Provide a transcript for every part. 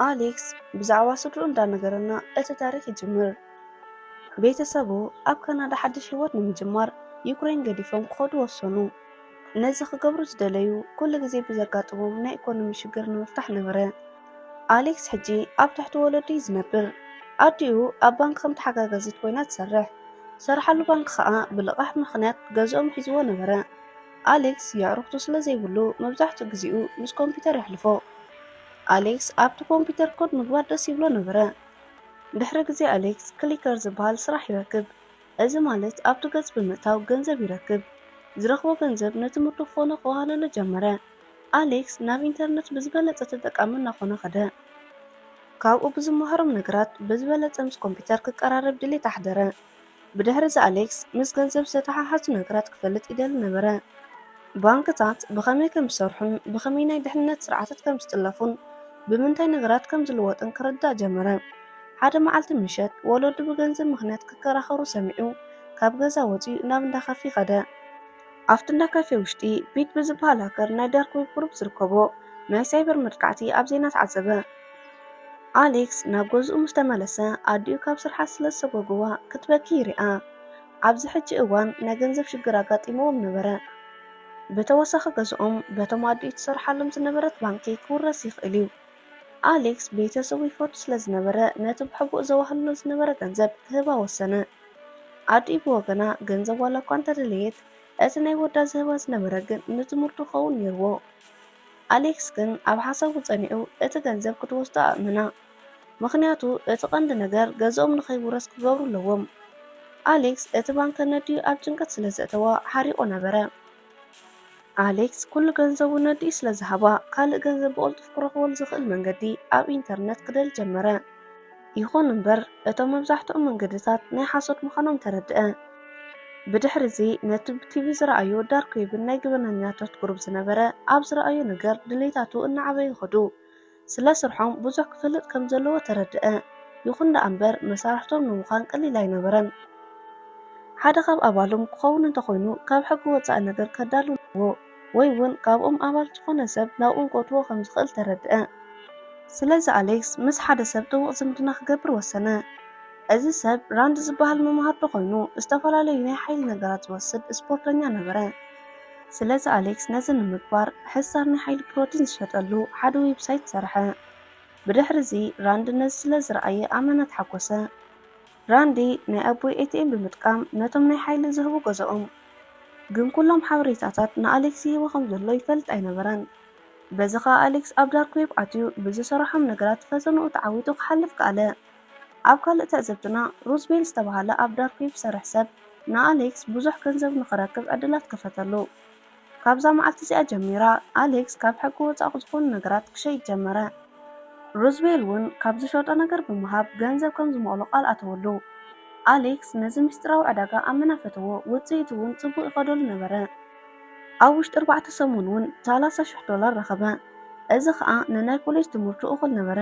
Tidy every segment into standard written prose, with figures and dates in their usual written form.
ኣሌክስ ብዛዕባ ስድሩ እንዳነገረና እቲ ታሪክ ይጅምር። ቤተሰቡ ኣብ ካናዳ ሓድሽ ህይወት ንምጅማር ዩክሬን ገዲፎም ክኸዱ ወሰኑ። ነዚ ክገብሩ ዝደለዩ ኩሉ ግዜ ብዘጋጥሞም ናይ ኢኮኖሚ ሽግር ንምፍታሕ ነበረ። ኣሌክስ ሕጂ ኣብ ትሕቲ ወለዱ ዝነብር። ኣዲኡ ኣብ ባንክ ከም ተሓጋገዚት ኮይና ትሰርሕ። ዝሰርሓሉ ባንክ ከዓ ብልቓሕ ምክንያት ገዝኦም ሒዝዎ ነበረ። ኣሌክስ የዕርክቱ ስለ ዘይብሉ መብዛሕትኡ ግዜኡ ምስ ኮምፒተር የሕልፎ። ኣሌክስ ኣብቲ ኮምፒተር ኮድ ምግባር ደስ ይብሎ ነበረ። ድሕሪ ግዜ ኣሌክስ ክሊከር ዝበሃል ስራሕ ይረክብ። እዚ ማለት ኣብቲ ገጽ ብምእታው ገንዘብ ይረክብ። ዝረክቦ ገንዘብ ነትምህርቱ ክኾነ ክወሃለሉ ጀመረ። ኣሌክስ ናብ ኢንተርኔት ብዝበለጸ ተጠቃሚ እናኾነ ኸደ። ካብኡ ብዝመሃሮም ነገራት ብዝበለጸ ምስ ኮምፒተር ክቀራረብ ድሌት ኣሕደረ። ብድሕሪ እዚ ኣሌክስ ምስ ገንዘብ ዝተተሓሓዙ ነገራት ክፈልጥ ይደሊ ነበረ። ባንክታት ብኸመይ ከም ዝሰርሑን ብኸመይ ናይ ድሕንነት ስርዓታት ከም ዝጥለፉን ብምንታይ ነገራት ከም ዝልወጥን ክርዳእ ጀመረ። ሓደ መዓልቲ ምሸት ወለዱ ብገንዘብ ምክንያት ክከራኸሩ ሰሚዑ ካብ ገዛ ወፂኡ ናብ እንዳ ካፌ ኸደ። ኣብቲ እንዳ ካፌ ውሽጢ ፒት ብዝበሃል ሃከር ናይ ዳርክ ዌብ ግሩፕ ዝርከቦ ናይ ሳይበር መድቃዕቲ ኣብ ዜና ተዓዘበ። ኣሌክስ ናብ ገዝኡ ምስ ተመለሰ ኣዲኡ ካብ ስርሓ ስለ ዝሰጎግዋ ክትበኪ ይሪኣ። ኣብዚ ሕጂ እዋን ናይ ገንዘብ ሽግር ኣጋጢሞዎም ነበረ። ብተወሳኺ ገዝኦም በቶም ኣዲኡ ትሰርሓሎም ዝነበረት ባንኪ ክውረስ ይኽእል እዩ። ኣሌክስ ቤተሰቡ ይፈቱ ስለ ዝነበረ ነቲ ብሕቡእ ዘዋህሎ ዝነበረ ገንዘብ ክህባ ወሰነ። ኣዲኡ ብወገና ገንዘብ ዋላ እኳ እንተደለየት እቲ ናይ ወዳ ዝህባ ዝነበረ ግን ንትምህርቱ ክኸውን ነይርዎ። ኣሌክስ ግን ኣብ ሓሳቡ ጸኒዑ እቲ ገንዘብ ክትወስዶ ኣእምና። ምክንያቱ እቲ ቀንዲ ነገር ገዝኦም ንኸይውረስ ክገብሩ ኣለዎም። ኣሌክስ እቲ ባንክ ነዲኡ ኣብ ጭንቀት ስለ ዘእተዋ ሓሪቆ ነበረ። ኣሌክስ ኩሉ ገንዘቡ ነዲኡ ስለ ዝሃባ ካልእ ገንዘብ ብቕልጡፍ ክረኽበሉ ዝኽእል መንገዲ ኣብ ኢንተርኔት ክደል ጀመረ። ይኹን እምበር እቶም መብዛሕትኦም መንገድታት ናይ ሓሶት ምዃኖም ተረድአ። ብድሕሪ እዚ ነቲ ብቲቪ ዝረኣዩ ዳርክ ዌብን ናይ ግበነኛታት ግሩፕ ዝነበረ ኣብ ዝረኣዩ ነገር ድሌታቱ እናዓበዩ ኸዱ። ስለ ስርሖም ብዙሕ ክፍልጥ ከም ዘለዎ ተረድአ። ይኹን ደኣ እምበር መሳርሕቶም ንምዃን ቀሊል ኣይነበረን። ሓደ ካብ ኣባሎም ክኸውን እንተኾይኑ ካብ ሕጊ ወፃኢ ነገር ከዳልዎ ወይ እውን ካብኦም ኣባል ዝኾነ ሰብ ናብኡ ክእትዎ ከም ዝኽእል ተረድአ። ስለዚ ኣሌክስ ምስ ሓደ ሰብ ጥቡቕ ዝምድና ክገብር ወሰነ። እዚ ሰብ ራንድ ዝበሃል መምሃርዶ ኮይኑ ዝተፈላለዩ ናይ ሓይሊ ነገራት ዝወስድ ስፖርተኛ ነበረ። ስለዚ ኣሌክስ ነዚ ንምግባር ሕሳር ናይ ሓይሊ ፕሮቲን ዝሸጠሉ ሓደ ዌብሳይት ሰርሐ። ብድሕሪ እዚ ራንዲ ነዚ ስለ ዝረኣየ ኣመና ተሓጐሰ። ራንዲ ናይ ኣቦይ ኤቲኤም ብምጥቃም ነቶም ናይ ሓይሊ ዝህቡ ገዝኦም። ግን ኩሎም ሓበሬታታት ንኣሌክስ ይህቦ ከም ዘሎ ይፈልጥ ኣይነበረን። በዚ ኸ ኣሌክስ ኣብ ዳርክ ዌብ ኣትዩ ብዝሰርሖም ነገራት ፈተንኡ ተዓዊቱ ክሓልፍ ከኣለ። ኣብ ካልእ ትዕዘብትና ሩዝቤል ዝተባሃለ ኣብ ዳርክ ዌብ ዝሰርሕ ሰብ ንኣሌክስ ብዙሕ ገንዘብ ንኽረክብ ዕድላት ከፈተሉ። ካብዛ መዓልቲ እዚኣ ጀሚራ ኣሌክስ ካብ ሕጊ ወፃኢ ዝኾኑ ነገራት ክሸይጥ ጀመረ። ሩዝቤል እውን ካብ ዝሸጦ ነገር ብምሃብ ገንዘብ ከም ዝመቕሎ ቃል ኣተወሉ። ኣሌክስ ነዚ ምስጢራዊ ዕዳጋ ኣመናፈተዎ። ውፅኢቱ እውን ጽቡቕ ይኸደሉ ነበረ። ኣብ ውሽጢ 4 ሰሙን እውን $30,000 ረኸበ። እዚ ከዓ ንናይ ኮሌጅ ትምህርቱ እኹል ነበረ።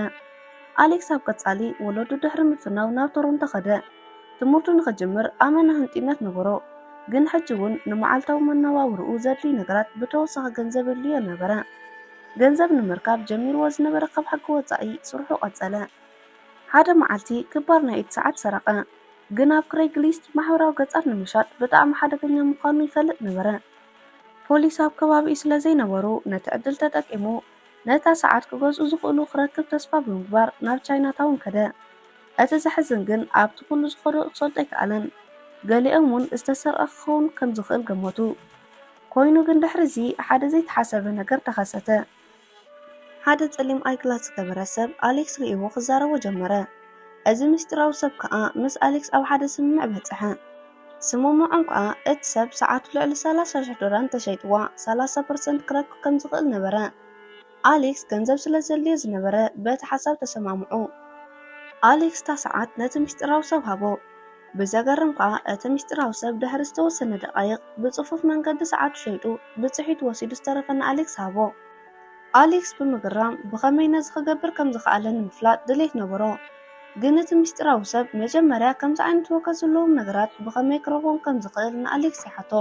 ኣሌክስ ኣብ ቀጻሊ ወለዱ ድሕሪ ምፍናው ናብ ቶሮንቶ ኸደ። ትምህርቱ ንኽጅምር ኣመና ህንጢነት ነበሮ። ግን ሕጂ እውን ንመዓልታዊ መነባብርኡ ዘድልዩ ነገራት ብተወሳኺ ገንዘብ የድልዮ ነበረ። ገንዘብ ንምርካብ ጀሚርዎ ዝነበረ ካብ ሕጊ ወፃኢ ስርሑ ቀጸለ። ሓደ መዓልቲ ክባር ናይ ኢድ ሰዓት ሰረቐ። ግን ኣብ ክሬግሊስት ማሕበራዊ ገጻት ንምሻጥ ብጣዕሚ ሓደገኛ ምዃኑ ይፈልጥ ነበረ። ፖሊስ ኣብ ከባቢኡ ስለ ዘይነበሩ ነቲ ዕድል ተጠቂሙ ነታ ሰዓት ክገዝኡ ዝኽእሉ ክረክብ ተስፋ ብምግባር ናብ ቻይናታውን ከደ። እቲ ዘሕዝን ግን ኣብቲ ኩሉ ዝኸዶ ክሰልጦ ኣይከኣለን። ገሊኦም እውን ዝተሰርቐ ክኸውን ከም ዝኽእል ገመቱ። ኮይኑ ግን ድሕሪ እዚ ሓደ ዘይተሓሰበ ነገር ተኸሰተ። ሓደ ጸሊም ኣይግላስ ዝገበረ ሰብ ኣሌክስ ርእይዎ ክዛረቦ ጀመረ። እዚ ምስጢራዊ ሰብ ከዓ ምስ ኣሌክስ ኣብ ሓደ ስምምዕ በጽሐ። ስምምዖም ከዓ እቲ ሰብ ሰዓቱ ልዕሊ $30,000 ተሸይጥዋ 30% ክረክብ ከም ዝኽእል ነበረ። ኣሌክስ ገንዘብ ስለ ዘድልዮ ዝነበረ በቲ ሓሳብ ተሰማምዑ። ኣሌክስ ታ ሰዓት ነቲ ምስጢራዊ ሰብ ሃቦ። ብዘገርም ከዓ እቲ ምስጢራዊ ሰብ ድሕሪ ዝተወሰነ ደቓይቕ ብጽፉፍ መንገዲ ሰዓቱ ሸይጡ ብጽሒት ወሲዱ ዝተረፈ ንኣሌክስ ሃቦ። ኣሌክስ ብምግራም ብኸመይ ነዚ ክገብር ከም ዝኸኣለ ንምፍላጥ ድሌት ነበሮ። ግን እቲ ምስጢራዊ ሰብ መጀመርያ ከምዚ ዓይነት ወከት ዘለዎም ነገራት ብኸመይ ክረኽቦም ከም ዝኽእል ንኣሌክስ ይሓቶ።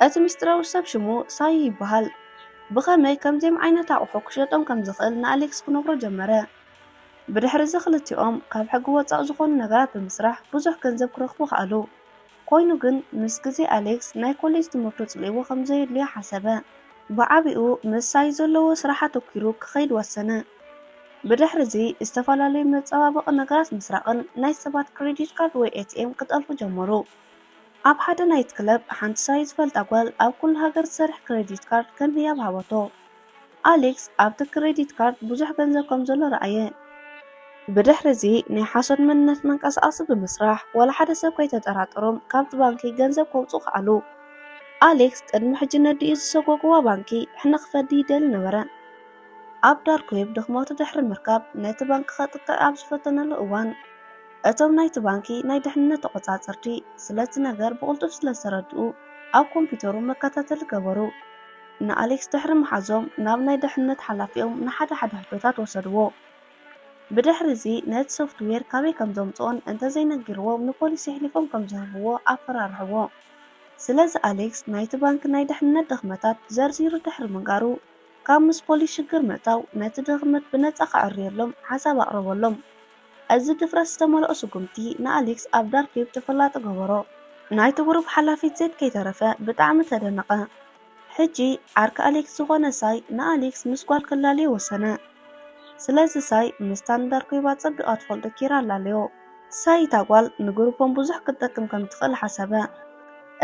እቲ ምስጢራዊ ሰብ ሽሙ ሳይ ይበሃል። ብኸመይ ከምዚኦም ዓይነት ኣቑሑ ክሸጦም ከም ዝኽእል ንኣሌክስ ክነግሮ ጀመረ። ብድሕሪ እዚ ክልቲኦም ካብ ሕጊ ወፃኢ ዝኾኑ ነገራት ብምስራሕ ብዙሕ ገንዘብ ክረኽቡ ክኣሉ። ኮይኑ ግን ምስ ግዜ ኣሌክስ ናይ ኮሌጅ ትምህርቱ ጽልይዎ ከም ዘየድልዮ ሓሰበ። ብዓቢኡ ምስ ሳይ ዘለዎ ስራሓት ኣተኪሩ ክኸይድ ወሰነ። ብድሕሪ እዚ ዝተፈላለዩ መፀባበቒ ነገራት ምስራቕን ናይ ሰባት ክሬዲት ካርድ ወይ ኤቲኤም ክጠልፉ ጀመሩ። ኣብ ሓደ ናይት ክለብ ሓንቲ ሳይ ዝፈልጣ ጓል ኣብ ኩሉ ሃገር ዝሰርሕ ክሬዲት ካርድ ከም ህያብ ሃበቶ። ኣሌክስ ኣብቲ ክሬዲት ካርድ ብዙሕ ገንዘብ ከም ዘሎ ረኣየ። ብድሕሪ እዚ ናይ ሓሶት መንነት መንቀሳቐሲ ብምስራሕ ወላ ሓደ ሰብ ከይተጠራጠሮም ካብቲ ባንኪ ገንዘብ ከውፅኡ ክኣሉ። ኣሌክስ ቅድሚ ሕጂ ነዲኡ ዝሰጎግዋ ባንኪ ሕነ ክፈዲ ይደሊ ነበረ። ኣብ ዳርክ ዌብ ድኽመቱ ድሕሪ ምርካብ ነቲ ባንኪ ከጥቅዕ ኣብ ዝፈተነሉ እዋን እቶም ናይቲ ባንኪ ናይ ድሕንነት ተቆጻጸርቲ ስለቲ ነገር ብቕልጡፍ ስለዝተረድኡ ኣብ ኮምፒውተሩ መከታተሊ ገበሩ። ንኣሌክስ ድሕሪ መሓዞም ናብ ናይ ድሕንነት ሓላፊኦም ንሓደ ሓደ ሕቶታት ወሰድዎ። ብድሕሪ እዚ ነቲ ሶፍትዌር ካበይ ከም ዘምፅኦን እንተዘይነጊርዎም ንፖሊስ ይሕሊፎም ከም ዝህብዎ ኣፈራርሕዎ። ስለዚ ኣሌክስ ናይቲ ባንኪ ናይ ድሕንነት ድኽመታት ዘርዚሩ ድሕሪ ምንጋሩ ካብ ምስ ፖሊስ ሽግር ምእታው ነቲ ድኽመት ብነፃ ከዕርየሎም ሓሳብ ኣቕረበሎም። እዚ ድፍረት ዝተመልኦ ስጉምቲ ንኣሌክስ ኣብ ዳርክ ዌብ ተፈላጢ ገበሮ። ናይቲ ግሩፕ ሓላፊት ዜድ ከይተረፈ ብጣዕሚ ተደነቐ። ሕጂ ዓርኪ ኣሌክስ ዝኾነ ሳይ ንኣሌክስ ምስ ጓል ክላለዮ ወሰነ። ስለዚ ሳይ ምስታን ዳርክ ዌብ ፀቢቓ ትፈልጦ ኪራ ኣላለዮ። ሳይ እታ ጓል ንግሩፖም ብዙሕ ክትጠቅም ከም ትኽእል ሓሰበ።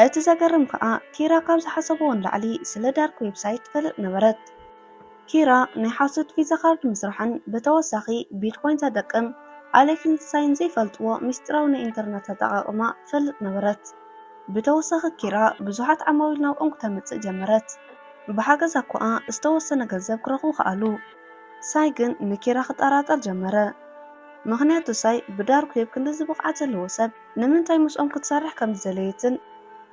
እቲ ዘገርም ከዓ ኪራ ካብ ዝሓሰብዎ ንላዕሊ ስለ ዳርክ ዌብሳይት ትፈልጥ ነበረት። ኪራ ናይ ሓሶት ቪዛ ካርድ ምስራሕን ብተወሳኺ ቢትኮይን ተጠቅም ኣሌክስን ሳይን ዘይፈልጥዎ ምስጢራዊ ናይ ኢንተርኔት ኣጠቓቕማ ትፈልጥ ነበረት። ብተወሳኺ ኪራ ብዙሓት ዓማዊል ናብኦም ክተምፅእ ጀመረት። ብሓገዛ እኳ ዝተወሰነ ገንዘብ ክረኽቡ ክኣሉ። ሳይ ግን ንኪራ ክጠራጠር ጀመረ። ምክንያቱ ሳይ ብዳርክ ዌብ ክንዲ ብቕዓት ዘለዎ ሰብ ንምንታይ ምስኦም ክትሰርሕ ከም ዝደለየትን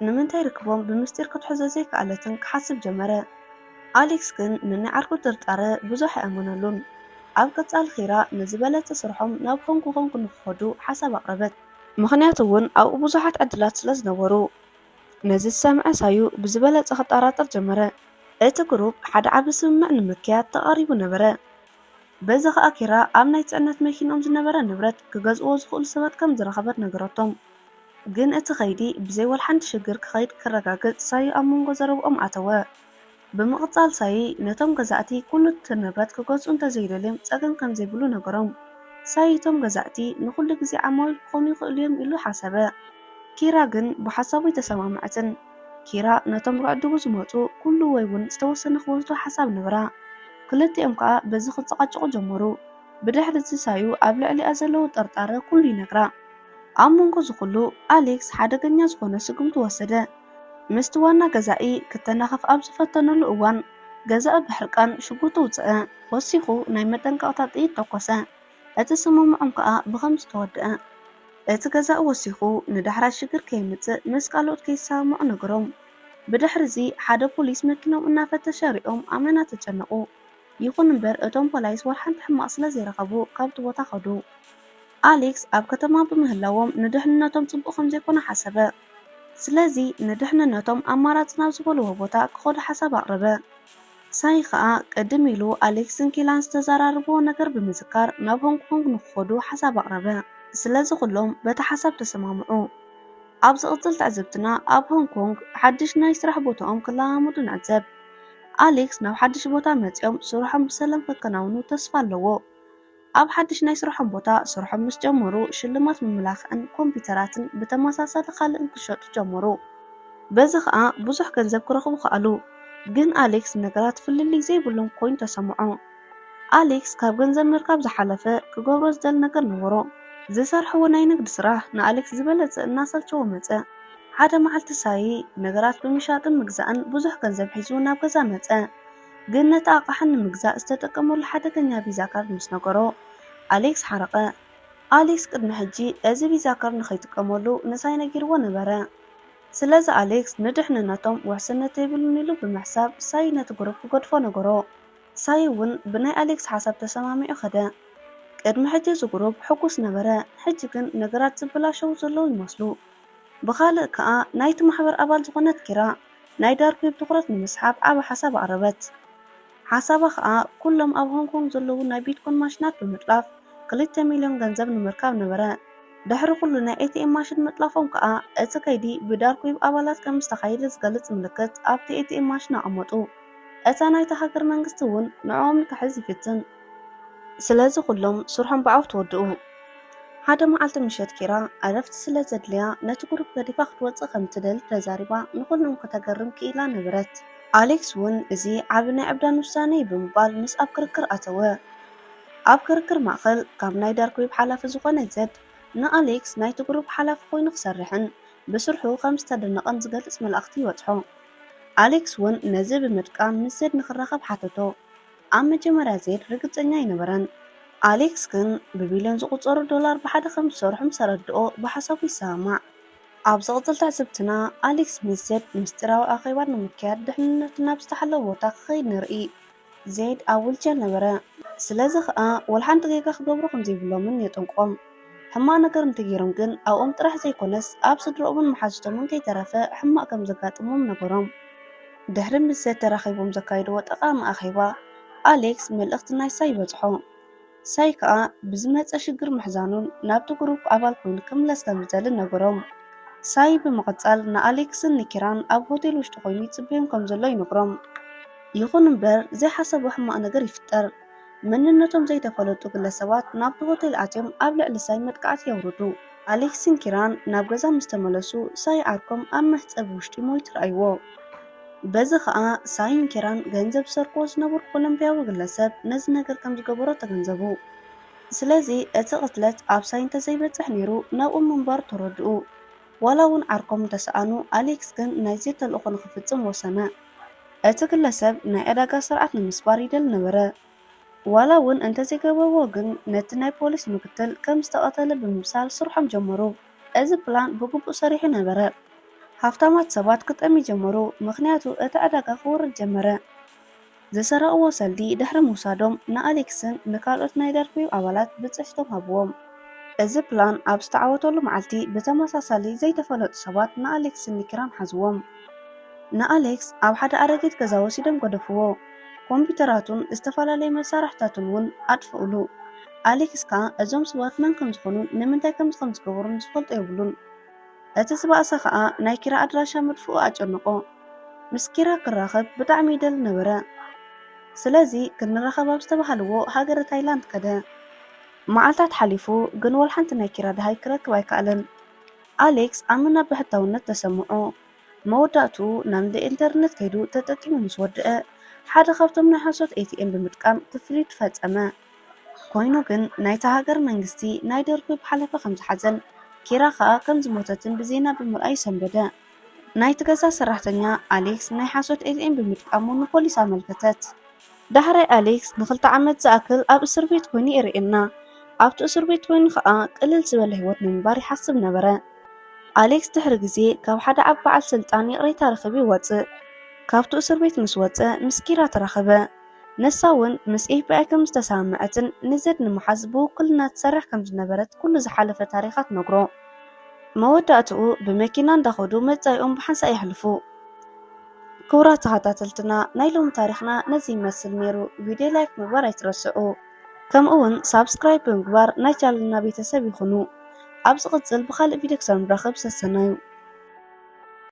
ንምንታይ ርክቦም ብምስጢር ክትሕዞ ዘይከኣለትን ክሓስብ ጀመረ። ኣሌክስ ግን ንናይ ዓርኩ ጥርጣረ ብዙሕ ኣይኣመነሉን። ኣብ ቀጻሊ ኪራ ንዝበለፀ ስርሖም ናብ ኮንጎ ንክኸዱ ሓሳብ ኣቕረበት። ምክንያቱ እውን ኣብኡ ብዙሓት ዕድላት ስለ ዝነበሩ። ነዚ ዝሰምዐ ሳዩ ብዝበለፀ ክጠራጠር ጀመረ። እቲ ግሩፕ ሓደ ዓቢ ስምምዕ ንምክያድ ተቐሪቡ ነበረ። በዚ ከዓ ኪራ ኣብ ናይ ጽዕነት መኪኖም ዝነበረ ንብረት ክገዝእዎ ዝኽእሉ ሰባት ከም ዝረኸበት ነገረቶም። ግን እቲ ኸይዲ ብዘይ ወልሓንቲ ሽግር ክኸይድ ክረጋግጽ ሳዩ ኣብ መንጎ ዘረብኦም ኣተወ። ብምቕጻል ሳይ ነቶም ገዛእቲ ኩሉ እቲ ንብረት ክገዝኡ እንተዘይደልዮም ፀገም ከም ዘይብሉ ነገሮም። ሳይ እቶም ገዛእቲ ንኹሉ ግዜ ዓማዊል ክኾኑ ይኽእሉ እዮም ኢሉ ሓሰበ። ኪራ ግን ብሓሳቡ ተሰማምዐትን። ኪራ ነቶም ክዕድጉ ዝመፁ ኩሉ ወይ እውን ዝተወሰነ ክወስዱ ሓሳብ ነበራ። ክልቲኦም ከዓ በዚ ክፀቃጨቁ ጀመሩ። ብድሕሪ እዚ ሳዩ ኣብ ልዕሊኣ ዘለዎ ጠርጣረ ኩሉ ይነግራ። ኣብ መንጎ ዝኩሉ ኣሌክስ ሓደገኛ ዝኾነ ስጉምቲ ወሰደ። ምስቲ ዋና ገዛኢ ክተናኸፍ ኣብ ዝፈተነሉ እዋን ገዛኢ ብሕርቃን ሽጉጡ ውፅአ ወሲኹ ናይ መጠንቀቕታ ጥይት ተኮሰ። እቲ ስምምዖም ከዓ ብኸምዚ ተወድአ። እቲ ገዛኢ ወሲኹ ንዳሕራት ሽግር ከይምፅእ ምስ ካልኦት ከይሰማዑ ነገሮም። ብድሕሪ እዚ ሓደ ፖሊስ መኪኖም እናፈተሸ ሪኦም ኣመና ተጨነቁ። ይኹን እምበር እቶም ፖሊስ ወርሓንቲ ሕማቕ ስለ ዘይረኸቡ ካብቲ ቦታ ኸዱ። ኣሌክስ ኣብ ከተማ ብምህላዎም ንድሕንነቶም ጽቡቕ ከም ዘይኮነ ሓሰበ። ስለዚ ንድሕንነቶም ኣማራፂ ናብ ዝበልዎ ቦታ ክኸዱ ሓሳብ ኣቕረበ። ሳይ ከዓ ቅድም ኢሉ ኣሌክስን ኪላን ዝተዘራርብዎ ነገር ብምዝካር ናብ ሆንግ ኮንግ ንክኸዱ ሓሳብ ኣቕረበ። ስለዚ ኩሎም በቲ ሓሳብ ተሰማምዑ። ኣብ ዝቕፅል ትዕዝብትና ኣብ ሆንግ ኮንግ ሓድሽ ናይ ስራሕ ቦታኦም ክለማመዱ ንዕዘብ። ኣሌክስ ናብ ሓድሽ ቦታ መፂኦም ስርሖም ብሰላም ከከናውኑ ተስፋ ኣለዎ። ኣብ ሓድሽ ናይ ስርሖም ቦታ ስርሖም ምስ ጀመሩ ሽልማት መመላኽዕን ኮምፒውተራትን ብተመሳሳሊ ካልእን ክሸጡ ጀመሩ። በዚ ከዓ ብዙሕ ገንዘብ ክረኽቡ ክኣሉ። ግን ኣሌክስ ነገራት ፍልልይ ዘይብሎም ኮይኑ ተሰምዖ። ኣሌክስ ካብ ገንዘብ ምርካብ ዝሓለፈ ክገብሮ ዝደሊ ነገር ነበሮ። ዝሰርሕዎ ናይ ንግዲ ስራሕ ንኣሌክስ ዝበለፀ እናሰልቸዎ መፀ። ሓደ መዓልቲ ሳይ ነገራት ብምሻጥን ምግዛእን ብዙሕ ገንዘብ ሒዙ ናብ ገዛ መፀ። ግን ነቲ ኣቕሓ ንምግዛእ ዝተጠቀመሉ ሓደገኛ ቪዛ ካርድ ምስ ነገሮ ኣሌክስ ሓረቐ። ኣሌክስ ቅድሚ ሕጂ እዚ ቪዛ ካርድ ንኸይጥቀመሉ ንሳይ ነጊርዎ ነበረ። ስለዚ ኣሌክስ ንድሕንነቶም ውሕስነት የብሉን ኢሉ ብምሕሳብ ሳይ ነቲ ግሩፕ ክገድፎ ነገሮ። ሳይ እውን ብናይ ኣሌክስ ሓሳብ ተሰማሚዑ ኸደ። ቅድሚ ሕጂ እዚ ግሩፕ ሕጉስ ነበረ። ሕጂ ግን ነገራት ዝብላሸው ዘለዉ ይመስሉ። ብኻልእ ከዓ ናይቲ ማሕበር ኣባል ዝኾነት ኪራ ናይ ዳርክ ዌብ ትኩረት ንምስሓብ ዓብ ሓሳብ ኣቕረበት። ሓሳባ ከዓ ኩሎም ኣብ ሆንግ ኮንግ ዘለዉ ናይ ቢትኮን ማሽናት ብምጥላፍ 2 ሚልዮን ገንዘብ ንምርካብ ነበረ። ድሕሪ ኩሉ ናይ ኤቲኤም ማሽን ምጥላፎም ከዓ እቲ ከይዲ ብዳርክ ዌብ ኣባላት ከም ዝተኻየደ ዝገልጽ ምልክት ኣብቲ ኤቲኤም ማሽን ኣቐመጡ። እታ ናይቲ ሃገር መንግስቲ እውን ንዖም ክሕዝ ይፍትን። ስለዚ ኩሎም ስርሖም ብዓው ተወድኡ። ሓደ መዓልቲ ምሸት ኪራ ዕረፍቲ ስለ ዘድልያ ነቲ ግሩፕ ገዲፋ ክትወፅእ ከም ትደሊ ተዛሪባ ንኩሎም ከተገርም ክኢላ ነበረት። ኣሌክስ እውን እዚ ዓብ ናይ ዕብዳን ውሳነ ብምባል ምስ ኣብ ክርክር ኣተወ። ኣብ ክርክር ማእኸል ካብ ናይ ዳርክ ዌብ ሓላፊ ዝኾነ ዘድ ንኣሌክስ ናይቲ ግሩፕ ሓላፊ ኮይኑ ክሰርሕን ብስርሑ ከም ዝተደነቐን ዝገልጽ መልእኽቲ ይወጽሖ። ኣሌክስ እውን ነዚ ብምጥቃም ምስ ዘድ ንኽራኸብ ሓተቶ። ኣብ መጀመርያ ዘድ ርግፀኛ ኣይነበረን። ኣሌክስ ግን ብቢልዮን ዝቁፀሩ ዶላር ብሓደ ከም ዝሰርሑ ምስ ረድኦ ብሓሳቡ ይሰማዕ። ኣብ ዝቕፅል ትዕዝብትና ኣሌክስ ምስ ዘድ ምስጢራዊ ኣኼባ ንምክያድ ድሕንነቱ ናብ ዝተሓለወ ቦታ ክኸይድ ንርኢ። ዜድ ኣብ ዊልቸር ነበረ። ስለዚ ከዓ ወልሓንቲ ጌጋ ክገብሩ ከምዘይብሎምን የጠንቆም። ሕማቅ ነገር እንተገይሮም ግን ኣብኦም ጥራሕ ዘይኮነስ ኣብ ስድሮኦምን መሓዝቶምን ከይተረፈ ሕማቅ ከም ዘጋጥሞም ነገሮም። ድሕሪ ምስ ዘድ ተራኺቦም ዘካይድዎ ጠቓሚ ኣኼባ ኣሌክስ መልእኽቲ ናይ ሳይ ይበጽሖ። ሳይ ከዓ ብዝመፀ ሽግር ምሕዛኑን ናብቲ ግሩፕ ኣባል ኮይኑ ክምለስ ከም ዝደሊ ነገሮም። ሳይ ብምቕጻል ንኣሌክስን ንኪራን ኣብ ሆቴል ውሽጢ ኮይኑ ይጽበዮም ከም ዘሎ ይነግሮም። ይኹን እምበር ዘይሓሰቦ ሕማቅ ነገር ይፍጠር። መንነቶም ዘይተፈለጡ ግለሰባት ናብቲ ሆቴል ኣትዮም ኣብ ልዕሊ ሳይ መጥቃዕቲ የውርዱ። ኣሌክስን ኪራን ናብ ገዛ ምስ ተመለሱ ሳይ ዓርኮም ኣብ መሕፀቢ ውሽጢ ሞይቱ ረኣይዎ። በዚ ከዓ ሳይን ኪራን ገንዘብ ሰርቆ ዝነበሩ ኮሎምብያዊ ግለሰብ ነዚ ነገር ከም ዝገበሮ ተገንዘቡ። ስለዚ እቲ ቅትለት ኣብ ሳይ እንተዘይበፅሕ ነይሩ ናብኦም ምንባር ተረድኡ። ዋላ እውን ዓርኮም ተሰኣኑ ኣሌክስ ግን ናይ ዘድ ተልእኾ ንክፍፅም ወሰነ። እቲ ግለሰብ ናይ ዕዳጋ ስርዓት ንምስባር ይደሊ ነበረ። ዋላ እውን እንተዘይገበዎ ግን ነቲ ናይ ፖሊስ ምክትል ከም ዝተቐተለ ብምምሳል ስርሖም ጀመሩ። እዚ ፕላን ብግቡእ ሰሪሑ ነበረ። ሃፍታማት ሰባት ክጠሚ ጀመሩ፣ ምክንያቱ እቲ ዕዳጋ ክውርድ ጀመረ። ዝሰረቕዎ ሰልዲ ድሕሪ ምውሳዶም ንኣሌክስን ንካልኦት ናይ ዳርክ ዌብ ኣባላት ብፅሕቶም ሃብዎም። እዚ ፕላን ኣብ ዝተዓወተሉ መዓልቲ ብተመሳሳሊ ዘይተፈለጡ ሰባት ንኣሌክስን ንኪራን ሓዝዎም። ንኣሌክስ ኣብ ሓደ ኣረጊት ገዛ ወሲዶም ገደፍዎ። ኮምፒተራቱን ዝተፈላለዩ መሳርሕታቱን እውን ኣጥፍኡሉ። ኣሌክስ ከዓ እዞም ሰባት መን ከም ዝኾኑን ንምንታይ ከም ዝገበሩን ዝፈልጦ የብሉን። እቲ ዝባእሰ ከዓ ናይ ኪራ ኣድራሻ ምጥፍኡ ኣጨንቆ። ምስ ኪራ ክራኸብ ብጣዕሚ ይደሊ ነበረ። ስለዚ ክንራኸብ ኣብ ዝተባሃልዎ ሃገረ ታይላንድ ከደ። መዓልታት ሓሊፉ ግን ወልሓንቲ ናይ ኪራ ድሃይ ክረክብ ኣይከኣለን። ኣሌክስ ኣብ መናብሕታውነት ተሰምዖ። መወዳእትኡ ናብ ኢንተርኔት ከይዱ ተጠቂሙ ምስ ወድአ ሓደ ካብቶም ናይ ሓሶት ኤቲኤም ብምጥቃም ክፍሊት ፈጸመ። ኮይኑ ግን ናይቲ ሃገር መንግስቲ ናይ ዳርክ ዌብ ሓላፊ ከም ዝሓዘን ኪራ ከዓ ከም ዝሞተትን ብዜና ብምርኣይ ሰንበደ። ናይቲ ገዛ ሰራሕተኛ ኣሌክስ ናይ ሓሶት ኤቲኤም ብምጥቃሙ ንፖሊስ ኣመልከተት። ዳሕራይ ኣሌክስ ን2 ዓመት ዝኣክል ኣብ እስር ቤት ኮይኑ ይርኤና። ኣብቲ እስር ቤት ኮይኑ ከዓ ቅልል ዝበለ ህይወት ንምንባር ይሓስብ ነበረ። ኣሌክስ ድሕሪ ግዜ ካብ ሓደ ዓብ በዓል ስልጣን ይቕሬታ ረኺቡ ይወፅእ። ካብቲ እስር ቤት ምስ ወፅእ ምስ ኪራ ተራኸበ። ነሳ እውን ምስ ኤፍቢኣይ ከም ዝተሰማመዐትን ንዘድ ንምሓዝ ብውክልና ትሰርሕ ከም ዝነበረት ኩሉ ዝሓለፈ ታሪኻት ነግሮ። መወዳእትኡ ብመኪና እንዳኸዱ መጻኢኦም ብሓንሳ ይሕልፉ። ክቡራት ተኸታተልትና ናይ ሎሚ ታሪኽና ነዚ ይመስል ነይሩ። ቪድዮ ላይክ ምግባር ኣይትረስዑ። ከምኡ እውን ሳብስክራይብ ብምግባር ናይ ቻናልና ቤተሰብ ይኹኑ። ኣብ ዝቕፅል ብኻልእ ቪድዮ ክሳብ ንራኸብ ሰሰናዩ።